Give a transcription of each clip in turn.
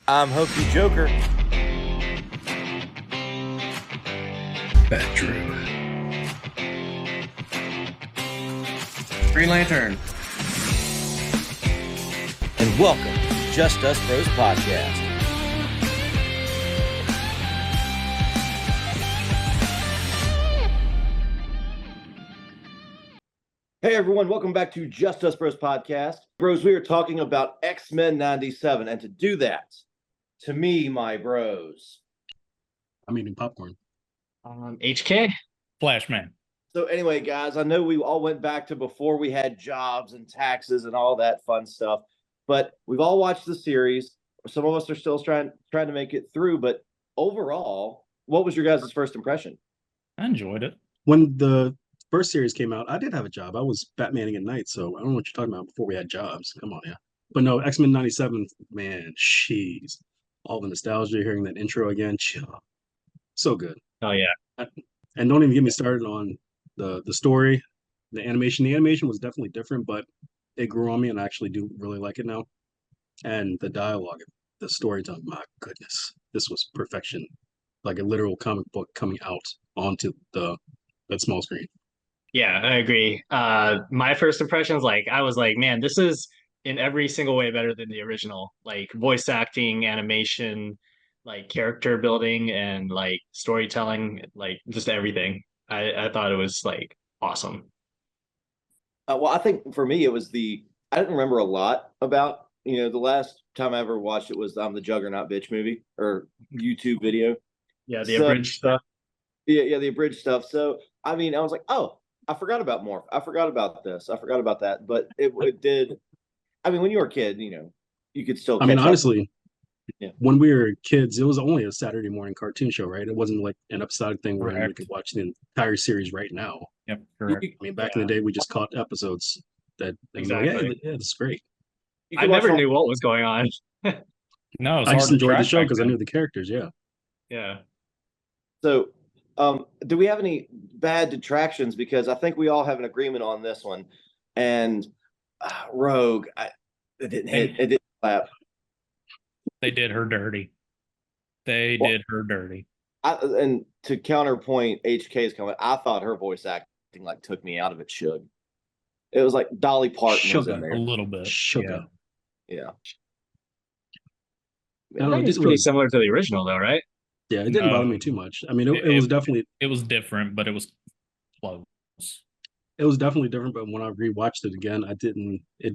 I'm Hokey Joker. Bat Drew. Green Lantern. And welcome to Just Us Bros Podcast. Hey everyone, welcome back to Just Us Bros Podcast. Bros, we are talking about X-Men 97, and to do that, to me, my bros. I'm eating popcorn. HK? Flashman. So anyway, guys, I know we all went back to before we had jobs and taxes and all that fun stuff, but we've all watched the series. Some of us are still trying to make it through, but overall, what was your guys' first impression? I enjoyed it. When the first series came out, I did have a job. I was Batmaning at night, so I don't know what you're talking about before we had jobs. Come on, yeah. But no, X-Men 97, man, jeez. All the nostalgia, hearing that intro again, so good. Oh, yeah. And don't even get me started on the story, the animation. The animation was definitely different, but it grew on me, and I actually do really like it now. And the dialogue, the storytelling, my goodness, this was perfection. Like a literal comic book coming out onto that small screen. Yeah, I agree. My first impressions, I was like, man, this is in every single way better than the original. Like voice acting, animation, like character building, and like storytelling, like just everything. I thought it was like awesome. Well, I think for me, it was I didn't remember a lot about, the last time I ever watched it was the Juggernaut Bitch movie or YouTube video. Yeah, the abridged stuff. Yeah, the abridged stuff. So, I was like, oh, I forgot about Morph. I forgot about this. I forgot about that. But it did. When you were a kid, you could still. Honestly, yeah. When we were kids, it was only a Saturday morning cartoon show, right? It wasn't like an episodic thing where we could watch the entire series right now. Yep, correct. Back in the day, we just caught episodes that exactly. Like, yeah, it's great. I never knew what was going on. No, I just enjoyed the show because I knew the characters. Yeah. Yeah. So, do we have any bad detractions? Because I think we all have an agreement on this one. And Rogue, it didn't hit. It didn't clap. They did her dirty. Did her dirty. And to counterpoint HK's comment, I thought her voice acting took me out of it. It was like Dolly Parton was in there a little bit. Sugar. Yeah. I think it's pretty similar to the original, though, right? Yeah, it didn't bother me too much. It was definitely. It was different, but it was close. It was definitely different, but when I rewatched it again, it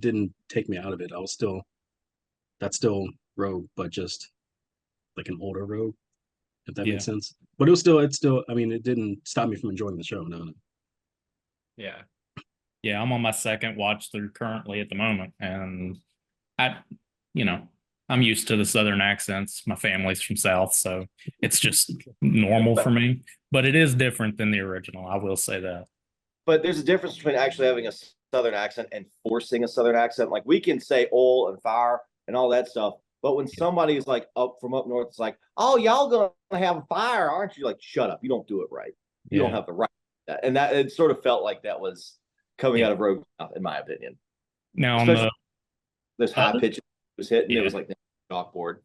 didn't take me out of it. That's still Rogue, but just like an older Rogue, if that makes sense. But it didn't stop me from enjoying the show. No. Yeah. Yeah, I'm on my second watch through currently at the moment, and I'm used to the Southern accents. My family's from South, so it's just normal for me. But it is different than the original. I will say that. But there's a difference between actually having a Southern accent and forcing a Southern accent. Like we can say oil and fire and all that stuff, but when somebody's like up north, it's like, oh, y'all gonna have a fire, aren't you? Like, shut up, you don't do it right. You don't have the right. And that it sort of felt like that was coming out of Rogue, in my opinion. Now on this high pitch was hitting, it was like the chalkboard.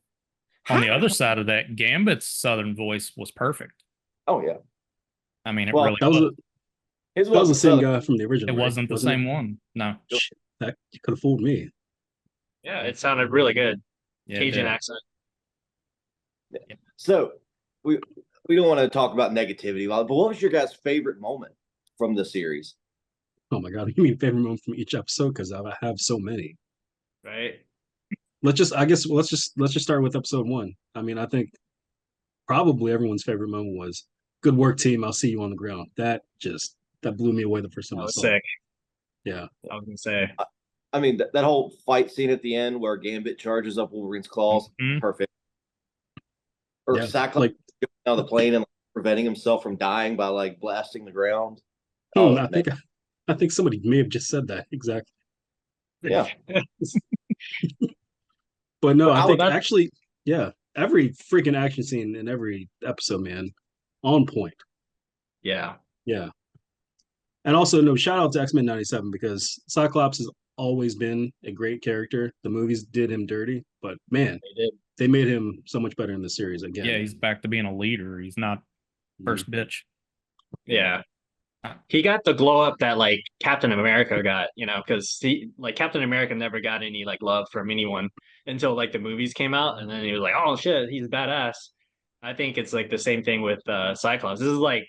On the other side of that, Gambit's Southern voice was perfect. Oh yeah, it really was. That was the same guy from the original. It wasn't the same one. No, that could have fooled me. Yeah, it sounded really good. Yeah, Cajun accent. Yeah. So we don't want to talk about negativity, but what was your guys' favorite moment from the series? Oh my God, you mean favorite moment from each episode? Because I have so many. Right. Let's just start with episode 1. I think probably everyone's favorite moment was "Good work, team. I'll see you on the ground." That blew me away the first time I saw it. Yeah, I was gonna say. That whole fight scene at the end where Gambit charges up Wolverine's claws, perfect. Or Cyclops out of the plane and preventing himself from dying by blasting the ground. I think somebody may have just said that exactly. Yeah. But no, I think actually, yeah, every freaking action scene in every episode, man, on point. Yeah. Yeah. And also, no, shout out to X-Men 97 because Cyclops is always been a great character. The movies did him dirty, but man, They did. they made him so much better in the series again. Yeah, he's back to being a leader. He's not first bitch. Yeah. He got the glow up that like Captain America got, because he like Captain America never got any like love from anyone until like the movies came out, and then he was like, oh shit, he's badass. I think it's like the same thing with Cyclops. This is like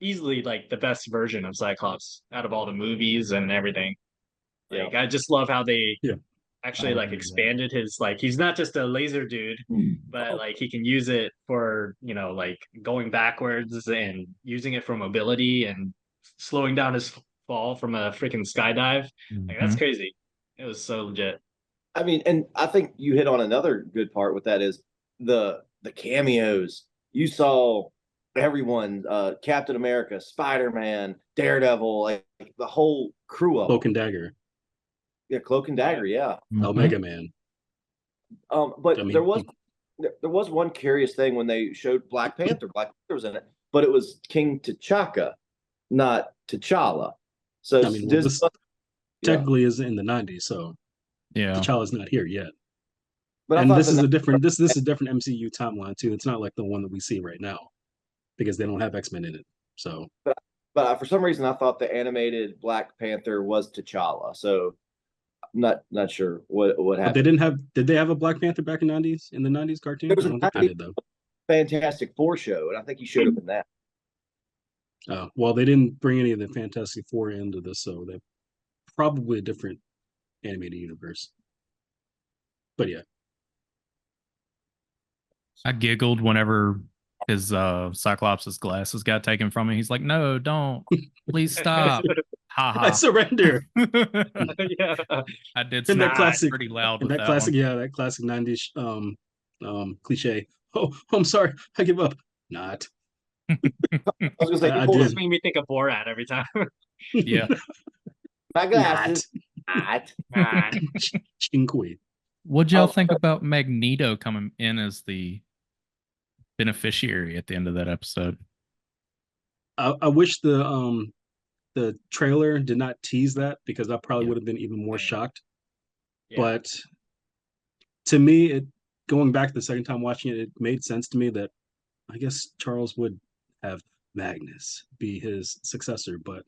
easily like the best version of Cyclops out of all the movies and everything. Like I just love how they Yeah. actually I like agree with that. expanded his like he's not just a laser dude, but like he can use it for like going backwards and using it for mobility and slowing down his fall from a freaking skydive. Like that's Mhm. crazy. It was so legit. I mean, and I think you hit on another good part with that is the cameos. You saw everyone, Captain America, Spider-Man, Daredevil, like the whole crew of Cloak them. and Dagger, Yeah, Cloak and Dagger, yeah. Omega Man. But I mean, there was one curious thing when they showed Black Panther. Black Panther was in it, but it was King T'Chaka, not T'Challa. So I mean, well, this yeah. technically is in the 90s, so Yeah. T'Challa's not here yet. But I And thought this that is a different this is a different MCU timeline too. It's not like the one that we see right now because they don't have X-Men in it. So but for some reason I thought the animated Black Panther was T'Challa. So I'm not sure what but happened. they didn't have did they have a Black Panther back in 90s in the 90s cartoon? I There was a don't think they did though. Fantastic Four show, and I think he showed up in that. Well, they didn't bring any of the Fantastic Four into this, so they're probably a different animated universe. But yeah, I giggled whenever his Cyclops' glasses got taken from him. He's like, "No, don't! Please stop!" Ha I ha. surrender. Yeah. I did And that snap classic- pretty loud And with that classic, one. yeah, that classic 90s cliche. Oh, I'm sorry, I give up. Not. I was gonna say, I he pulled did. Just made me think of Borat every time. Yeah. my glasses. Not. Chinqui. What'd y'all Oh. think about Magneto coming in as the beneficiary at the end of that episode? I wish the trailer did not tease that because I probably Yeah. would have been even more shocked. Yeah. But to me, it going back the second time watching it, it made sense to me that I guess Charles would have Magnus be his successor. But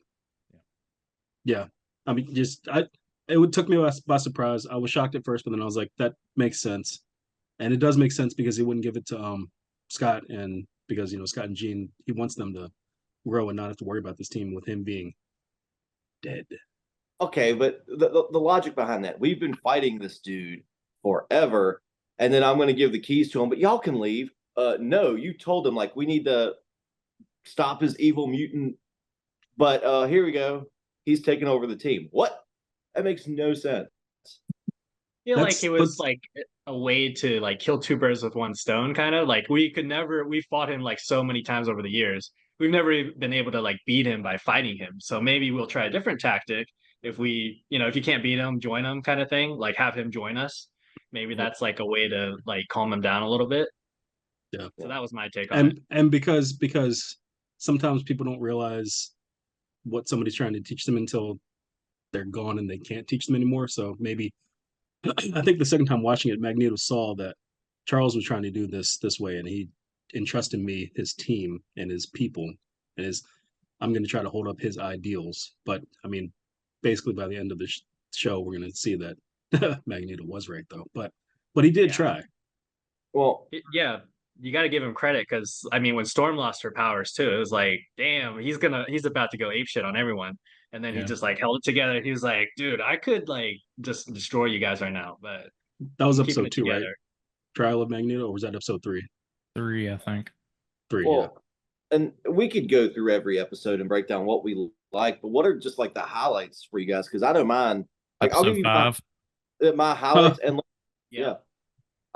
yeah, I mean, it took me by surprise. I was shocked at first, but then I was like, that makes sense, and it does make sense because he wouldn't give it to Scott, and because Scott and Jean, he wants them to grow and not have to worry about this team with him being dead. Okay, but the logic behind that, we've been fighting this dude forever, and then I'm going to give the keys to him, but y'all can leave. No, you told him like we need to stop his evil mutant, but here we go. He's taking over the team. What? That makes no sense. I feel like That's- it was but- like a way to like kill two birds with one stone, kind of like we fought him like so many times over the years. We've never been able to like beat him by fighting him. So maybe we'll try a different tactic. If if you can't beat him, join him kind of thing, like have him join us. Maybe that's like a way to like calm him down a little bit. Yeah. So that was my take on it. And because sometimes people don't realize what somebody's trying to teach them until they're gone and they can't teach them anymore. So maybe I think the second time watching it, Magneto saw that Charles was trying to do this way, and he entrusted me, his team, and his people, and I'm going to try to hold up his ideals. But I mean, basically by the end of the show, we're going to see that Magneto was right, though. But he did Yeah. try. Well, Yeah, you got to give him credit because I mean, when Storm lost her powers too, it was like, damn, he's about to go apeshit on everyone, and then he Yeah. just like held it together. He was like, dude, I could like just destroy you guys right now, but That was I'm keeping episode it 2, right? together. Trial of Magneto, or was that episode 3? 3, I think. 3, yeah. well, and we could go through every episode and break down what we like, but what are just like the highlights for you guys? Because I don't mind. Like I'll give Episode you 5. my highlights and Yeah,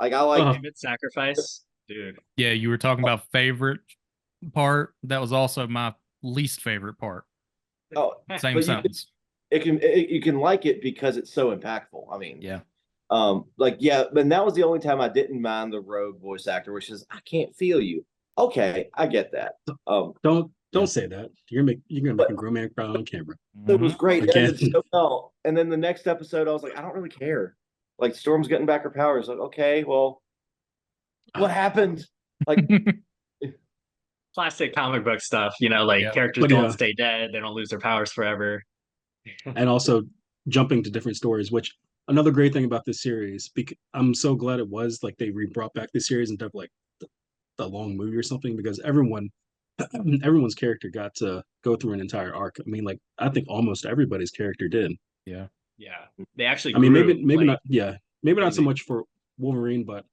like I like Ultimate sacrifice, dude. Yeah, you were talking about favorite part. That was also my least favorite part. oh Same But you- sentence. you can like it because it's so impactful. I mean, Yeah. like yeah, and that was the only time I didn't mind the Rogue voice actor, which is I can't feel you. Okay, I get that. Don't Don't say that. You're gonna make a grown man cry on camera. It was Mhm. great. It Again. ended so well. And then the next episode, I was like, I don't really care. Like Storm's getting back her powers. Like, okay, well, what happened? Like, Classic comic book stuff, you know, like Yeah. characters But don't yeah. stay dead, they don't lose their powers forever. And also jumping to different stories, which another great thing about this series, I'm so glad it was like they brought back this series instead of like the long movie or something, because everyone's character got to go through an entire arc. I mean, like I think almost everybody's character did. Yeah. Yeah. They actually I mean, grew, maybe like, not. Yeah, maybe not so crazy. much for Wolverine, but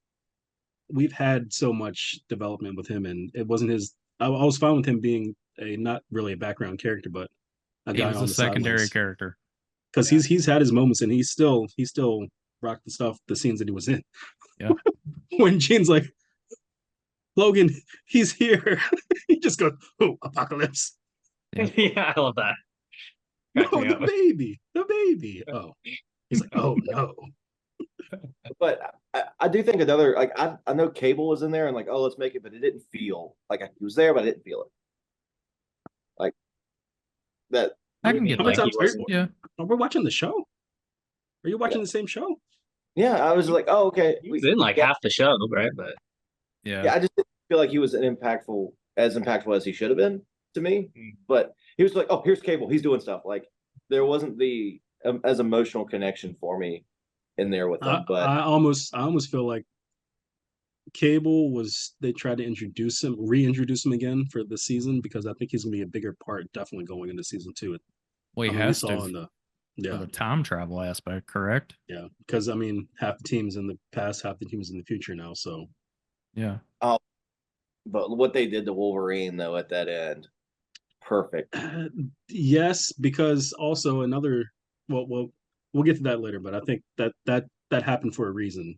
we've had so much development with him, and it wasn't his. I was fine with him being a not really a background character, but a He guy was on a the secondary sidelines, character. because he's had his moments, and he's still rocked the scenes that he was in. Yeah. When Jean's like, Logan, he's here. He just goes, "Oh, Apocalypse! Yeah, I love that. No, Cracked me the up. baby! Oh, he's like, oh no." but I do think another, like, I know Cable was in there and like, oh, let's make it, but it didn't feel like he was there, but I didn't feel it. Like that. I can get How many that. times are you, Yeah. we're watching the show? Are you watching the same show? Yeah, I was like, oh, okay. He was in like half the show, right? But Yeah. Yeah, I just didn't feel like he was as impactful as he should have been to me. But he was like, oh, here's Cable. He's doing stuff. Like there wasn't the as emotional connection for me in there with him. But I almost feel like Cable was, they tried to reintroduce him again for the season, because I think he's gonna be a bigger part definitely going into season 2. Well, he I mean, we has saw to in the for the time travel aspect, correct? yeah, because I mean half the teams in the past, half the teams in the future now. So Yeah. but what they did to Wolverine though at that end, perfect. yes, because also another, we'll get to that later, but I think that happened for a reason,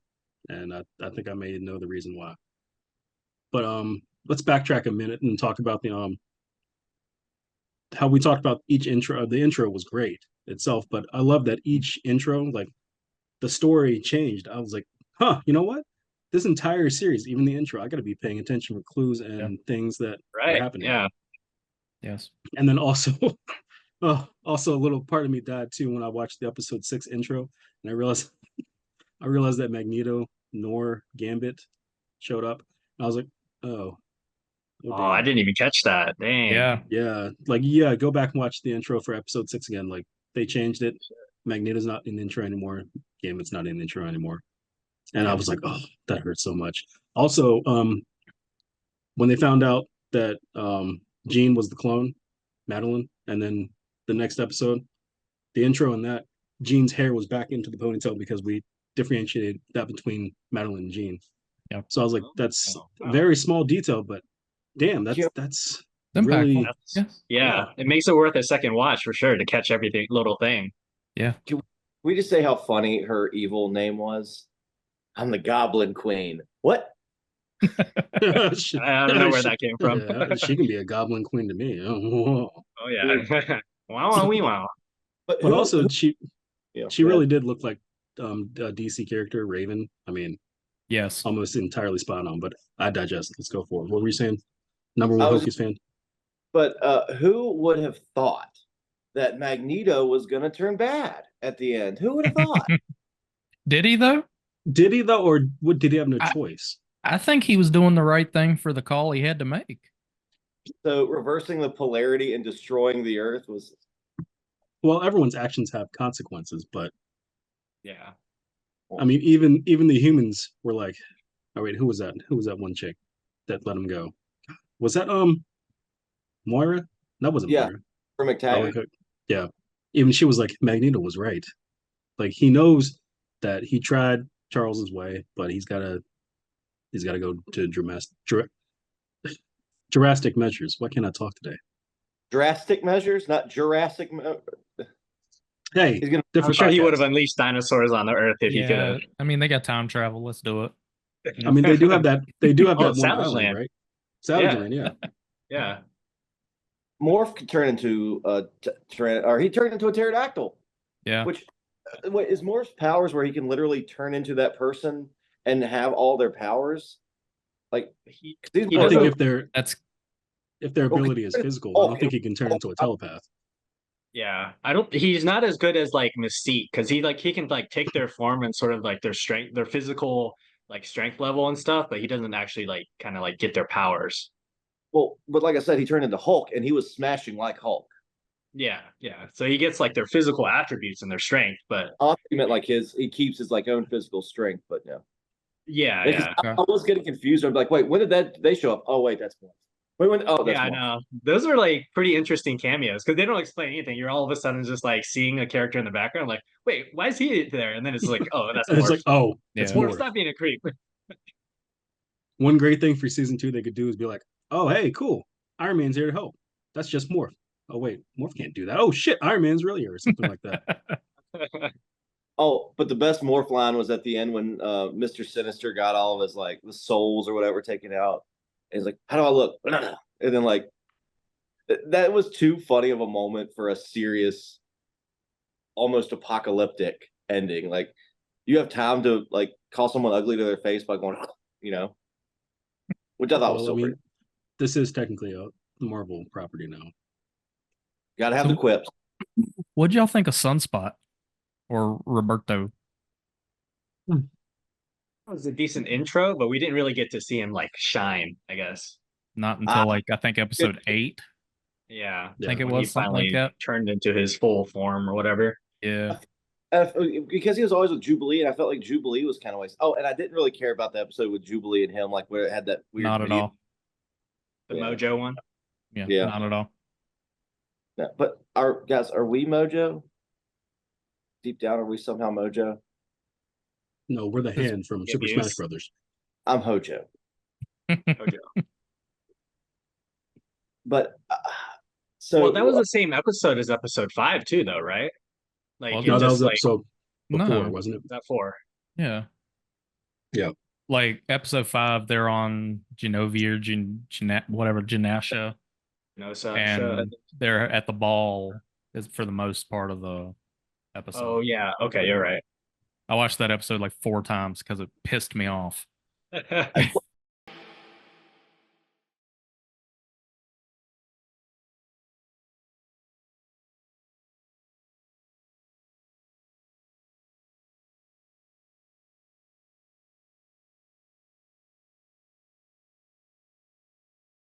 and I think I may know the reason why. But let's backtrack a minute and talk about the how we talked about each intro. The intro was great itself, but I love that each intro, like the story changed. I was like, huh, you know what? This entire series, even the intro, I got to be paying attention for clues and things that are right, happening. yeah. Yes. And then also, also a little part of me died too when I watched the episode 6 intro, and I realized that Magneto nor Gambit showed up. And I was like, oh, Oh, I damn. didn't even catch that. Dang. Yeah. Yeah, like yeah, go back and watch the intro for episode 6 again. Like they changed it. Magneto's not in the intro anymore. Gambit's not in the intro anymore. And I was like, oh, that hurts so much. Also, when they found out that Jean was the clone, Madeline, and then the next episode, the intro and that, Jean's hair was back into the ponytail because we differentiated that between Madeline and Jean. Yep. So I was like, that's Oh, a wow. very small detail, but damn, that's Yeah. that's Impactful. really Yeah. Yeah, it makes it worth a second watch for sure to catch everything, little thing. We just say how funny her evil name was. I'm the Goblin Queen. What? she, I don't know where that came from. yeah, she can be a goblin queen to me. Oh. Oh yeah. Wow, wow, wee, wow. But who- also, who- she yeah, she go really ahead. did look like a DC character, Raven. I mean, Yes. almost entirely spot on. But I digest. Let's go forward. What were you saying? Number one I was- Hokies fan. But who would have thought that Magneto was going to turn bad at the end? Who would have thought? Did he though? Did he though, or what? Did he have no I- choice? I think he was doing the right thing for the call he had to make. So reversing the polarity and destroying the Earth was Well, everyone's actions have consequences, but Yeah. I mean, even the humans were like, "Oh wait, who was that? Who was that one chick that let him go? Was that Moira? That wasn't Yeah. Moira. for Oh, McTaggart. okay. Yeah. Even she was like, Magneto was right. Like he knows that he tried Charles's way, but he's gotta go to drastic measures. Why can't I talk today? Drastic measures, not Jurassic. Hey, He's gonna. I'm different sure he would have podcast. unleashed dinosaurs on the Earth if he could have. I mean, they got time travel. Let's do it. I mean, they do have that. They do have Oh, that one Savage island, Land. right? Savage Yeah. Land, yeah. Yeah. Morph could turn into or he turned into a pterodactyl. Yeah. Which wait, is Morph's powers where he can literally turn into that person and have all their powers? Like He these He I think doesn't- Morphs- if they're That's if their Okay. ability is physical, I don't Okay. think he can turn into a telepath. Yeah, I don't. He's not as good as like Mystique because he can like take their form and sort of like their strength, their physical like strength level and stuff, but he doesn't actually like kind of like get their powers. Well, but like I said, he turned into Hulk and he was smashing like Hulk. Yeah, yeah. So he gets like their physical attributes and their strength, but I thought he meant like he keeps his like own physical strength, but no. yeah, Because yeah, I was getting confused. I'm like, wait, when did they show up? Oh, wait, that's Morph. Wait, when? Oh, that's yeah. I Morph. know. Those are like pretty interesting cameos because they don't explain anything. You're all of a sudden just like seeing a character in the background, like, wait, why is he there? And then it's like, oh, that's It's Morph. like, oh, it's Yeah. Morph, more. stop being a creep. One great thing for season 2 they could do is be like, oh, hey, cool. Iron Man's here to help. That's just Morph. Oh, wait, Morph can't do that. Oh, shit, Iron Man's really here or something like that. Oh, but the best Morph line was at the end when Mr. Sinister got all of his like the souls or whatever taken out. And he's like, how do I look? And then like that was too funny of a moment for a serious, almost apocalyptic ending. Like you have time to like call someone ugly to their face by going, you know, which I thought was Well, so I mean, pretty. this is technically a Marvel property now. Gotta have the quips. What'd y'all think of Sunspot or Roberto? It was a decent intro, but we didn't really get to see him like shine, I guess. Not until like I think episode 8. Yeah, I think it when he was something like finally that. turned into his full form or whatever. Yeah. Because he was always with Jubilee, and I felt like Jubilee was kind of waste. Oh, and I didn't really care about the episode with Jubilee and him, like where it had that weird. Not at video. all. The Yeah. Mojo one. Yeah, Yeah. not at all. Yeah, but are we Mojo? Deep down, are we somehow Mojo? No, we're the hand from Super Abuse. Smash Brothers. I'm Hojo. Mojo. But so Well, that was the same episode as episode 5 too, though, right? Like Well, it No, that just was like episode before, No. wasn't it? that 4. Yeah. Yeah. Like episode 5, they're on Genovia or whatever, Genasha, No, so and they're at the ball is for the most part of the episode. oh yeah, okay, you're right. I watched that episode like 4 times because it pissed me off.